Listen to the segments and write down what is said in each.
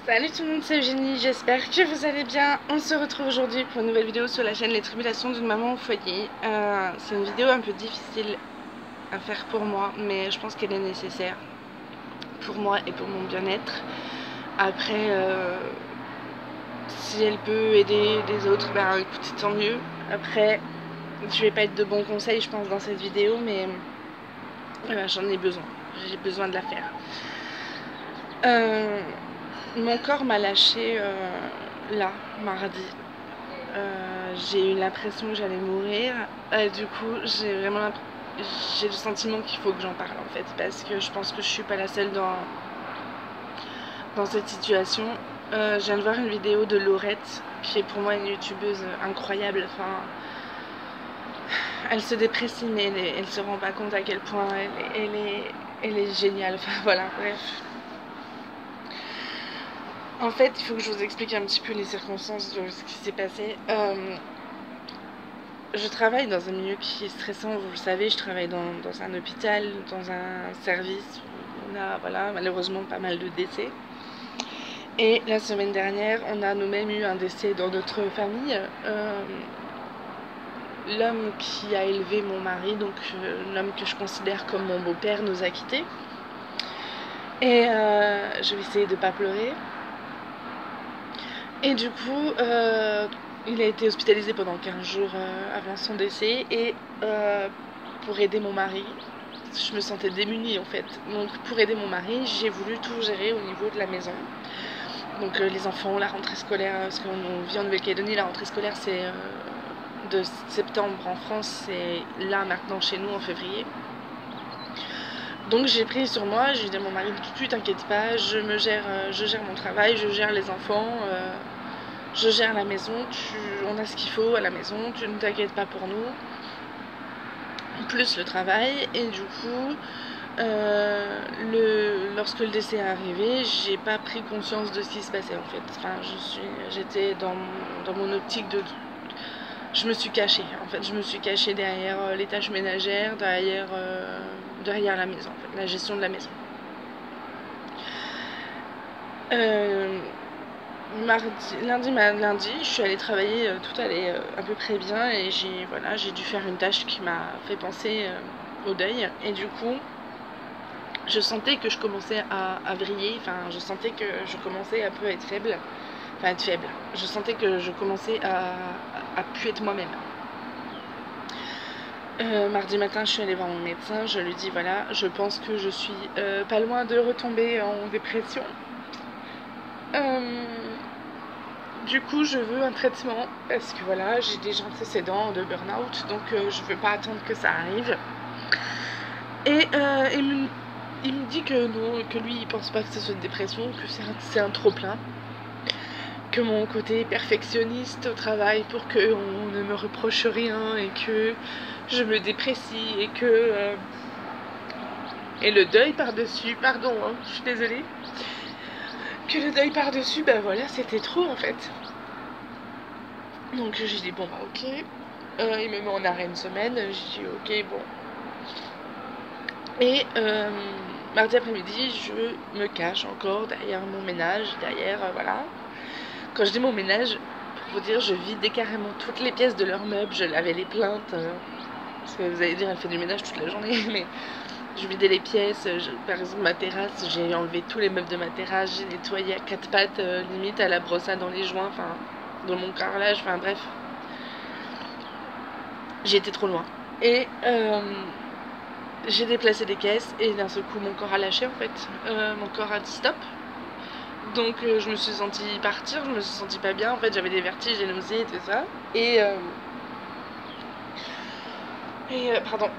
Salut tout le monde, c'est Eugénie, j'espère que vous allez bien. On se retrouve aujourd'hui pour une nouvelle vidéo sur la chaîne Les Tribulations d'une maman au foyer. C'est une vidéo un peu difficile à faire pour moi, mais je pense qu'elle est nécessaire pour moi et pour mon bien-être. Après, si elle peut aider les autres, ben écoutez, tant mieux. Après, je vais pas être de bons conseils je pense dans cette vidéo, mais j'en ai besoin, j'ai besoin de la faire. Mon corps m'a lâché là, mardi. J'ai eu l'impression que j'allais mourir. Du coup, j'ai le sentiment qu'il faut que j'en parle en fait, parce que je pense que je suis pas la seule dans cette situation. Je viens de voir une vidéo de Laurette, qui est pour moi une youtubeuse incroyable. Enfin, elle se déprécie, mais elle se rend pas compte à quel point elle est géniale. Enfin voilà, bref. En fait, il faut que je vous explique un petit peu les circonstances de ce qui s'est passé. Je travaille dans un milieu qui est stressant, vous le savez, je travaille dans un hôpital, dans un service où on a malheureusement pas mal de décès. Et la semaine dernière, on a nous-mêmes eu un décès dans notre famille. L'homme qui a élevé mon mari, donc l'homme que je considère comme mon beau-père, nous a quittés. Et je vais essayer de ne pas pleurer. Et du coup, il a été hospitalisé pendant 15 jours avant son décès. Et pour aider mon mari, je me sentais démunie en fait. Donc pour aider mon mari, j'ai voulu tout gérer au niveau de la maison. Donc les enfants, la rentrée scolaire, parce qu'on vit en Nouvelle-Calédonie, la rentrée scolaire c'est de septembre en France, c'est là maintenant chez nous en février. Donc j'ai pris sur moi, j'ai dit à mon mari, tu t'inquiète pas, je gère mon travail, je gère les enfants, je gère la maison, on a ce qu'il faut à la maison, tu ne t'inquiètes pas pour nous. Plus le travail, et du coup, lorsque le décès est arrivé, j'ai pas pris conscience de ce qui se passait en fait. Enfin, j'étais dans mon optique de... Je me suis cachée en fait, je me suis cachée derrière les tâches ménagères, derrière la maison en fait, la gestion de la maison. Lundi, je suis allée travailler, tout allait à peu près bien, et j'ai dû faire une tâche qui m'a fait penser au deuil, et du coup je sentais que je commençais à vriller, enfin je sentais que je commençais un peu à être faible, je sentais que je commençais à plus être moi-même. Mardi matin, je suis allée voir mon médecin, je lui dis voilà, je pense que je suis pas loin de retomber en dépression. Du coup, je veux un traitement parce que voilà, j'ai déjà un antécédent de burn-out, donc je veux pas attendre que ça arrive. Et il me dit que non, que lui il pense pas que ce soit une dépression, que c'est un trop-plein. Que mon côté perfectionniste au travail pour qu'on ne me reproche rien et que je me déprécie et que... et le deuil par-dessus, pardon, hein, je suis désolée. Que le deuil par-dessus, bah voilà, c'était trop en fait. Donc j'ai dit bon bah ok. Il me met en arrêt une semaine, j'ai dit ok bon. Et mardi après-midi, je me cache encore derrière mon ménage, voilà. Quand je dis mon ménage, pour vous dire, je vidais carrément toutes les pièces de leurs meubles, je lavais les plaintes, parce que vous allez dire elle fait du ménage toute la journée, mais je vidais les pièces, par exemple ma terrasse, j'ai enlevé tous les meubles de ma terrasse, j'ai nettoyé à quatre pattes, limite à la brosse à dents dans les joints, enfin dans mon carrelage, enfin bref. J'ai été trop loin. Et j'ai déplacé des caisses et d'un seul coup mon corps a lâché en fait, mon corps a dit stop. Donc je me suis sentie partir, je me suis sentie pas bien, en fait j'avais des vertiges, des nausées et tout ça. Et pardon.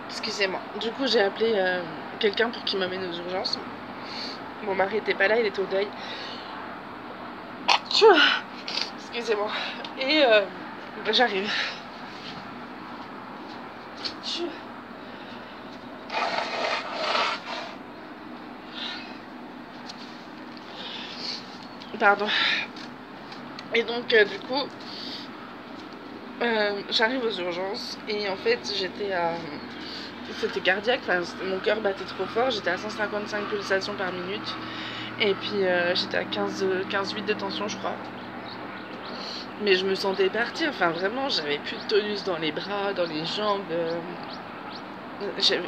Excusez-moi. Du coup j'ai appelé quelqu'un pour qu'il m'amène aux urgences. Mon mari était pas là, il était au deuil. Excusez-moi. Et j'arrive. Pardon. Et donc du coup j'arrive aux urgences et en fait j'étais à c'était cardiaque, enfin, mon cœur battait trop fort, j'étais à 155 pulsations par minute. Et puis j'étais à 15,8 de tension, je crois. Mais je me sentais partir, enfin vraiment, j'avais plus de tonus dans les bras, dans les jambes.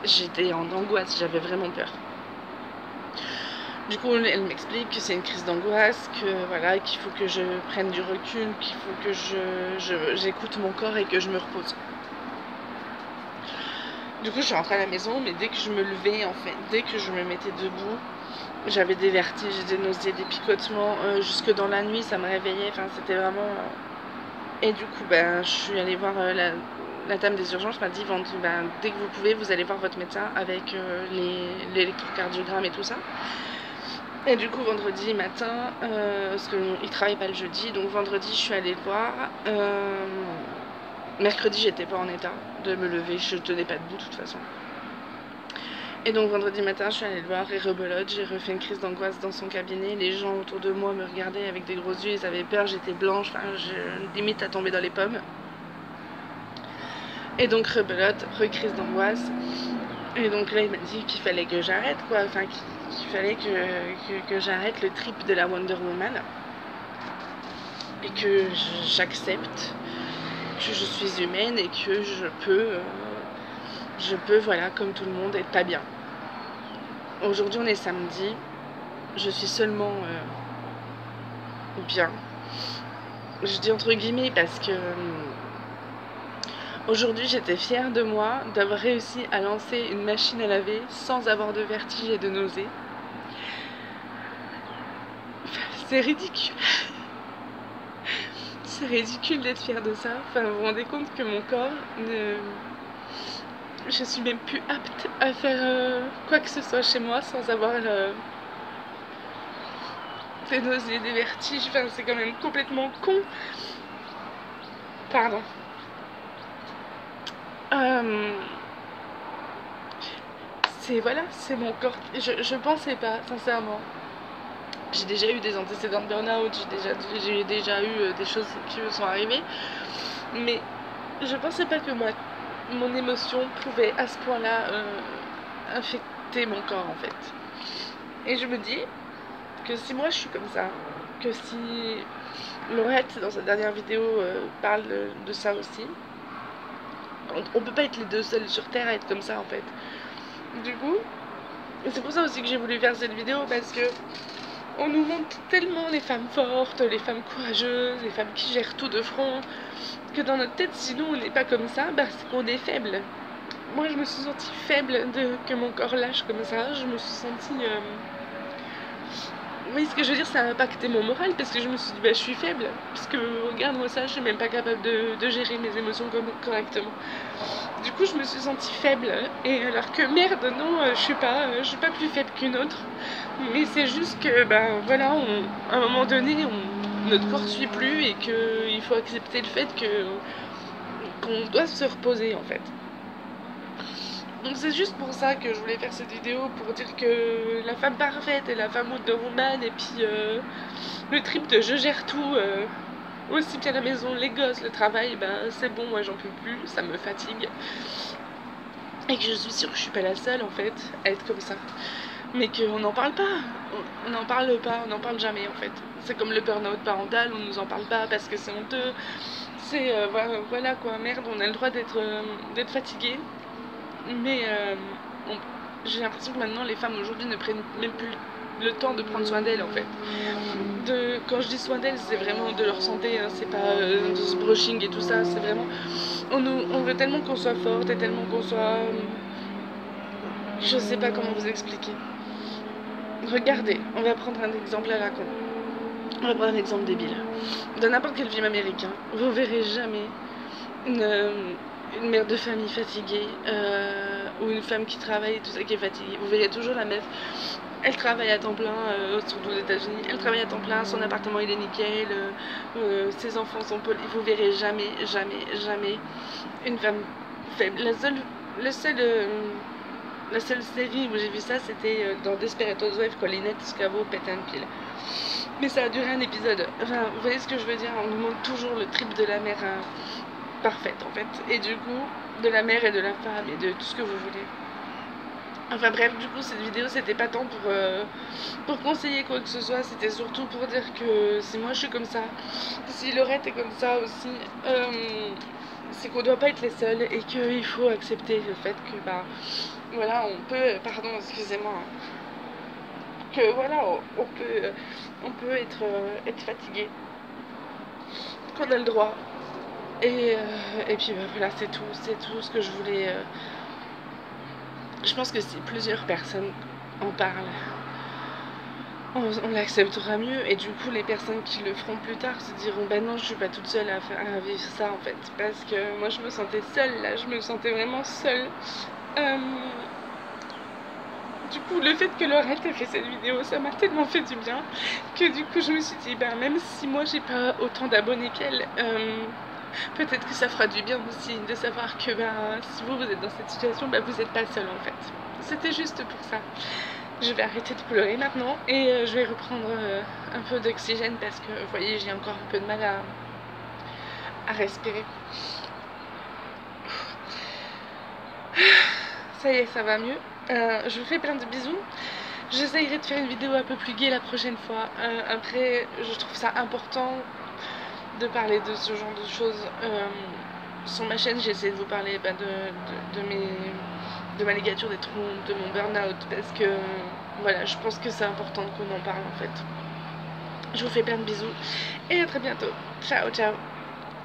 J'étais en angoisse, j'avais vraiment peur. Du coup, elle m'explique que c'est une crise d'angoisse, que voilà, qu'il faut que je prenne du recul, qu'il faut que j'écoute mon corps et que je me repose. Du coup, je suis rentrée à la maison, mais dès que je me levais, en fait, dès que je me mettais debout, j'avais des vertiges, des nausées, des picotements, jusque dans la nuit, ça me réveillait, enfin, c'était vraiment... Et du coup, ben, je suis allée voir la dame des urgences, m'a dit, ben, dès que vous pouvez, vous allez voir votre médecin avec l'électrocardiogramme et tout ça. Et du coup, vendredi matin, parce qu'il travaille pas le jeudi, donc vendredi, je suis allée le voir. Mercredi, j'étais pas en état de me lever, je tenais pas debout de toute façon. Et donc vendredi matin, je suis allée le voir et rebelote, j'ai refait une crise d'angoisse dans son cabinet. Les gens autour de moi me regardaient avec des gros yeux, ils avaient peur, j'étais blanche, enfin, limite à tomber dans les pommes. Et donc rebelote, recrise d'angoisse. Et donc là, il m'a dit qu'il fallait que j'arrête, quoi, enfin qu'il fallait que j'arrête le trip de la Wonder Woman. Et que j'accepte que je suis humaine et que je peux, voilà, comme tout le monde, être pas bien. Aujourd'hui, on est samedi. Je suis seulement bien. Je dis entre guillemets parce que aujourd'hui, j'étais fière de moi d'avoir réussi à lancer une machine à laver sans avoir de vertige et de nausées. C'est ridicule. C'est ridicule d'être fière de ça. Enfin, vous vous rendez compte que mon corps je suis même plus apte à faire quoi que ce soit chez moi sans avoir des nausées, des vertiges. Enfin, c'est quand même complètement con. Pardon. Voilà, c'est mon corps. Je pensais pas, sincèrement. J'ai déjà eu des antécédents de burn-out, j'ai déjà eu des choses qui me sont arrivées. Mais je pensais pas que mon émotion pouvait à ce point-là infecter mon corps en fait. Et je me dis que si moi je suis comme ça, que si Laurette dans sa dernière vidéo parle de ça aussi, on peut pas être les deux seuls sur Terre à être comme ça en fait. Du coup, c'est pour ça aussi que j'ai voulu faire cette vidéo parce que on nous montre tellement les femmes fortes, les femmes courageuses, les femmes qui gèrent tout de front, que dans notre tête, si nous on n'est pas comme ça, bah, c'est qu'on est faible. Moi je me suis sentie faible que mon corps lâche comme ça, je me suis sentie... Oui, ce que je veux dire, ça a impacté mon moral parce que je me suis dit, bah, je suis faible. Parce que regarde-moi ça, je suis même pas capable de gérer mes émotions correctement. Du coup, je me suis sentie faible. Et alors que merde, non, je suis pas plus faible qu'une autre. Mais c'est juste que, ben voilà, à un moment donné, notre corps suit plus et qu'il faut accepter le fait qu'on doit se reposer en fait. Donc c'est juste pour ça que je voulais faire cette vidéo, pour dire que la femme parfaite et la femme Wonder Woman et puis le trip de je gère tout, aussi bien la maison, les gosses, le travail, ben c'est bon, moi j'en peux plus, ça me fatigue. Et que je suis sûre que je suis pas la seule en fait à être comme ça. Mais qu'on n'en parle pas, on n'en parle pas, on n'en parle jamais en fait. C'est comme le burn-out parental, on nous en parle pas parce que c'est honteux. C'est voilà quoi, merde, on a le droit d'être fatigué. Mais j'ai l'impression que maintenant les femmes aujourd'hui ne prennent même plus le temps de prendre soin d'elles en fait. Quand je dis soin d'elles, c'est vraiment de leur santé, hein, c'est pas de ce brushing et tout ça, c'est vraiment... On veut tellement qu'on soit forte et tellement qu'on soit... je sais pas comment vous expliquer. Regardez, on va prendre un exemple à la con. On va prendre un exemple débile. Dans n'importe quel film américain, vous verrez jamais une mère de famille fatiguée ou une femme qui travaille et tout ça qui est fatiguée. Vous verrez toujours la meuf, elle travaille à temps plein, surtout aux États-Unis, elle travaille à temps plein, son appartement il est nickel, ses enfants sont polis. Vous verrez jamais, jamais, jamais une femme faible. La seule série où j'ai vu ça, c'était dans Desperate Housewives quand Lynette Scavo pète un pile. Mais ça a duré un épisode. Enfin, vous voyez ce que je veux dire? On nous montre toujours le trip de la mère parfaite en fait. Et du coup, de la mère et de la femme et de tout ce que vous voulez. Enfin bref, du coup cette vidéo c'était pas tant pour conseiller quoi que ce soit, c'était surtout pour dire que si moi je suis comme ça, si Laurette est comme ça aussi, c'est qu'on doit pas être les seuls et qu'il faut accepter le fait que bah voilà on peut, pardon excusez-moi, que voilà on peut être fatigué, qu'on a le droit. Et puis bah, voilà c'est tout ce que je voulais. Je pense que si plusieurs personnes en parlent, on l'acceptera mieux et du coup les personnes qui le feront plus tard se diront bah non je suis pas toute seule à vivre ça en fait, parce que moi je me sentais seule là, je me sentais vraiment seule. Du coup le fait que Laurette ait fait cette vidéo ça m'a tellement fait du bien que du coup je me suis dit bah même si moi j'ai pas autant d'abonnés qu'elle, peut-être que ça fera du bien aussi de savoir que bah, si vous êtes dans cette situation, bah, vous n'êtes pas seul en fait. C'était juste pour ça. Je vais arrêter de pleurer maintenant et je vais reprendre un peu d'oxygène parce que vous voyez j'ai encore un peu de mal à respirer. Ça y est, ça va mieux. Je vous fais plein de bisous. J'essayerai de faire une vidéo un peu plus gaie la prochaine fois. Après, je trouve ça important de parler de ce genre de choses. Sur ma chaîne, j'essaie de vous parler bah, de ma ligature des trompes, de mon burn-out, parce que voilà, je pense que c'est important qu'on en parle en fait. Je vous fais plein de bisous et à très bientôt. Ciao, ciao.